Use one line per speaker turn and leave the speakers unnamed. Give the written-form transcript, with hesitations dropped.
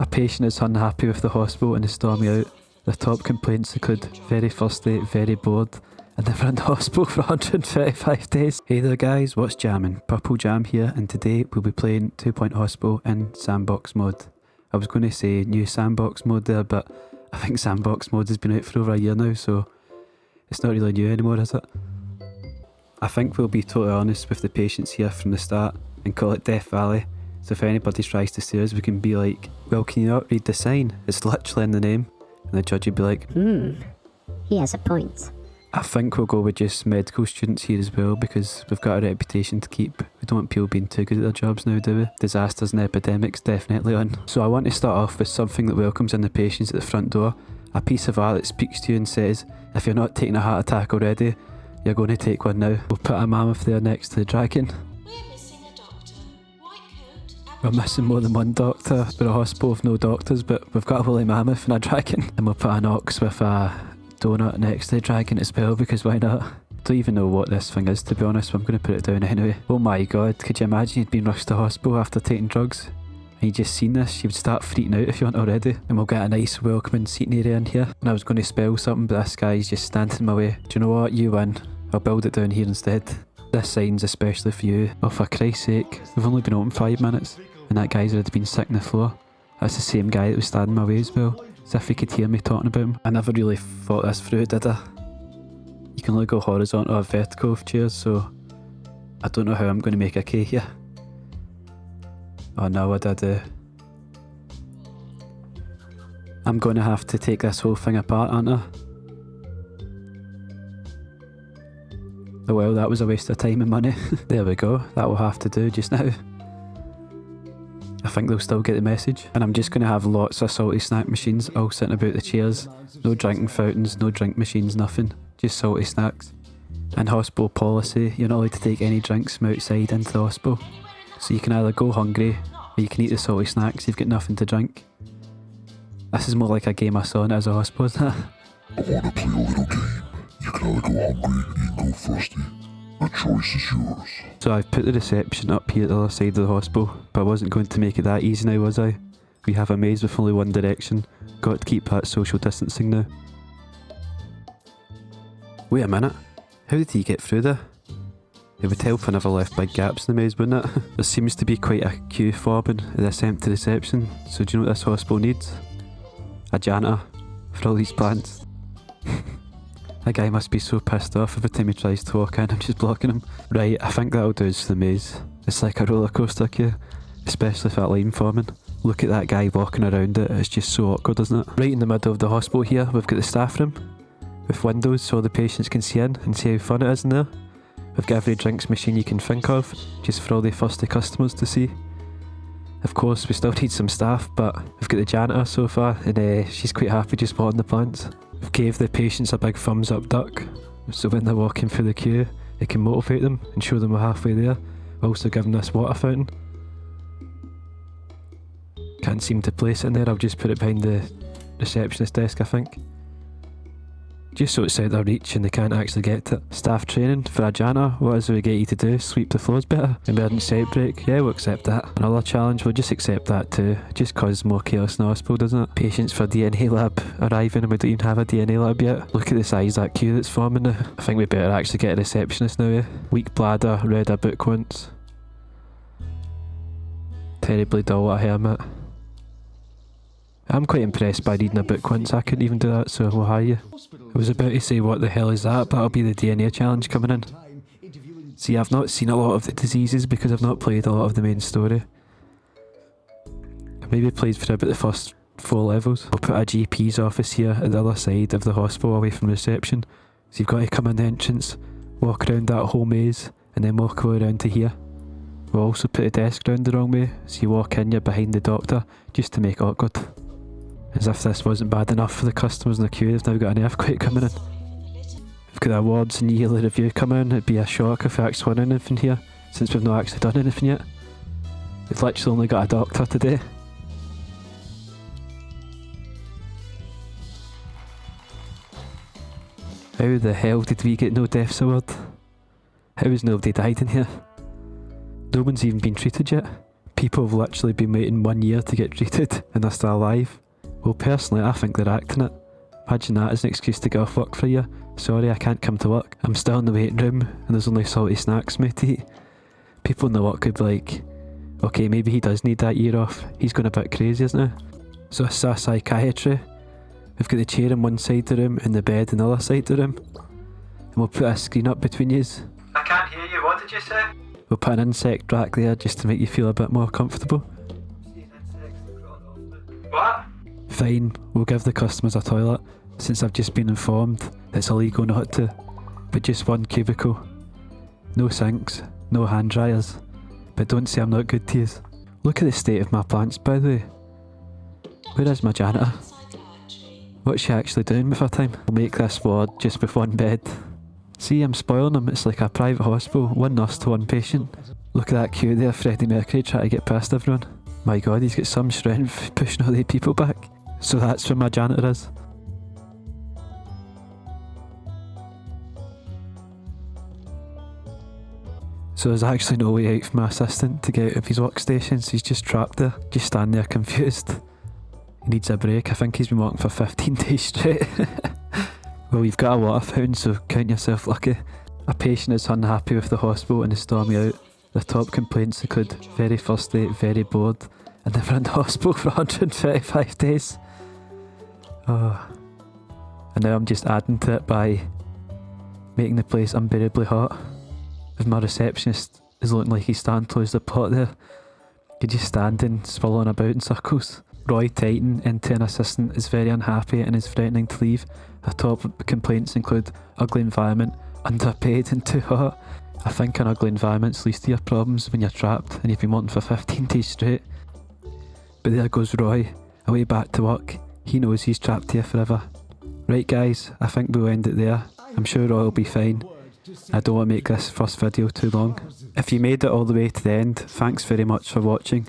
A patient is unhappy with the hospital and is storming out. The top complaints include very thirsty, very bored, and never in the hospital for 135 days. Hey there guys, what's jamming? Purple Jam here, and today we'll be playing 2 Point Hospital in sandbox mode. I was going to say new sandbox mode there, but I think sandbox mode has been out for over a year now, so it's not really new anymore, is it? I think we'll be totally honest with the patients here from the start and call it Death Valley. So if anybody tries to sue us, we can be like, well, can you not read the sign? It's literally in the name. And the judge would be like,
he has a point.
I think we'll go with just medical students here as well, because we've got a reputation to keep. We don't want people being too good at their jobs now, do we? Disasters and epidemics definitely on. So I want to start off with something that welcomes in the patients at the front door. A piece of art that speaks to you and says, if you're not taking a heart attack already, you're going to take one now. We'll put a mammoth there next to the dragon. We're missing more than one doctor. We're a hospital with no doctors, but we've got a woolly mammoth and a dragon. And we'll put an ox with a donut next to the dragon as well, because why not? Don't even know what this thing is, to be honest, but I'm going to put it down anyway. Oh my god, could you imagine you'd been rushed to hospital after taking drugs? And you'd just seen this, you'd start freaking out if you weren't already. And we'll get a nice welcoming seating area in here. And I was going to spell something, but this guy's just standing in my way. Do you know what? You win. I'll build it down here instead. This sign's especially for you. Oh, for Christ's sake, we've only been open 5 minutes. And that guy's already been sick on the floor. That's the same guy that was standing in my way as well. As if he could hear me talking about him. I never really thought this through, did I? You can only go horizontal or vertical with chairs, so I don't know how I'm going to make a K here. Oh no, I did. I'm going to have to take this whole thing apart, aren't I? Oh well, that was a waste of time and money. There we go, that will have to do just now. I think they'll still get the message. And I'm just going to have lots of salty snack machines all sitting about the chairs. No drinking fountains, no drink machines, nothing. Just salty snacks. And hospital policy, you're not allowed to take any drinks from outside into the hospital. So you can either go hungry, or you can eat the salty snacks if you've got nothing to drink. This is more like a game I saw in it as a hospital, isn't it?
I want to play a little game. You can either go hungry or you can go thirsty. The choice is yours.
So I've put the reception up here at the other side of the hospital, but I wasn't going to make it that easy now, was I? We have a maze with only one direction. Got to keep that social distancing now. Wait a minute. How did he get through there? It would help if I never left big gaps in the maze, wouldn't it? There seems to be quite a queue forming at this empty reception, so do you know what this hospital needs? A janitor for all these plants. That guy must be so pissed off every time he tries to walk in, I'm just blocking him. Right, I think that'll do us for the maze. It's like a roller coaster queue, especially for that line forming. Look at that guy walking around it, it's just so awkward, isn't it? Right in the middle of the hospital here, we've got the staff room, with windows so the patients can see in and see how fun it is in there. We've got every drinks machine you can think of, just for all the thirsty customers to see. Of course, we still need some staff, but we've got the janitor so far, and she's quite happy just watering the plants. We've gave the patients a big thumbs up duck, so when they're walking through the queue, it can motivate them and show them we're halfway there. We're also giving this water fountain. Can't seem to place it in there, I'll just put it behind the receptionist desk, I think. Just so it's out of their reach and they can't actually get to it. Staff training for a janitor, what is it we get you to do? Sweep the floors better? Emergency outbreak, yeah, we'll accept that. Another challenge, we'll just accept that too. It just causes more chaos in the hospital, doesn't it? Patients for DNA lab arriving and we don't even have a DNA lab yet. Look at the size of that queue that's forming now. I think we better actually get a receptionist now, eh? Weak bladder, read a book once. Terribly dull at a hermit. I'm quite impressed by reading a book once, I couldn't even do that, so we'll hire you. I was about to say what the hell is that, but that'll be the DNA challenge coming in. See, I've not seen a lot of the diseases because I've not played a lot of the main story. I've maybe played for about the first 4 levels. We'll put a GP's office here at the other side of the hospital away from reception. So you've got to come in the entrance, walk around that whole maze, and then walk all around to here. We'll also put a desk round the wrong way, so you walk in, you're behind the doctor, just to make it awkward. As if this wasn't bad enough for the customers in the queue, they've now got an earthquake coming in. We've got the awards and yearly review coming in, it'd be a shock if we actually won anything here, since we've not actually done anything yet. We've literally only got a doctor today. How the hell did we get no deaths award? How has nobody died in here? No one's even been treated yet. People have literally been waiting 1 year to get treated and they're still alive. Well, personally, I think they're acting it. Imagine that as an excuse to get off work for a year. Sorry, I can't come to work. I'm still in the waiting room and there's only salty snacks for me to eat. People in the work could be like, okay, maybe he does need that year off. He's going a bit crazy, isn't he? So it's a psychiatry. We've got the chair on one side of the room and the bed on the other side of the room. And we'll put a screen up between yous.
I can't hear you, what did you say?
We'll put an insect rack there just to make you feel a bit more comfortable.
What?
Fine, we'll give the customers a toilet, since I've just been informed it's illegal not to. But just one cubicle. No sinks, no hand dryers. But don't say I'm not good to yous. Look at the state of my plants, by the way. Where is my janitor? What's she actually doing with her time? We'll make this ward just with one bed. See, I'm spoiling them. It's like a private hospital, one nurse to one patient. Look at that queue there, Freddie Mercury trying to get past everyone. My god, he's got some strength pushing all the people back. So that's where my janitor is. So there's actually no way out for my assistant to get out of his workstations. He's just trapped there, just standing there confused. He needs a break. I think he's been working for 15 days straight. Well, you've got a water fountain, so count yourself lucky. A patient is unhappy with the hospital and is storming out. The top complaints include very thirsty, very bored, and they were in the hospital for 135 days. Oh. And now I'm just adding to it by making the place unbearably hot. If my receptionist is looking like he's starting to lose the plot there, he's just standing, swirling about in circles. Roy Titan, intern assistant, is very unhappy and is threatening to leave. Her top complaints include ugly environment, underpaid and too hot. I think an ugly environment's least of your problems when you're trapped and you've been working for 15 days straight. But there goes Roy, away back to work. He knows he's trapped here forever. Right guys, I think we'll end it there. I'm sure Roy will be fine. I don't want to make this first video too long. If you made it all the way to the end, thanks very much for watching.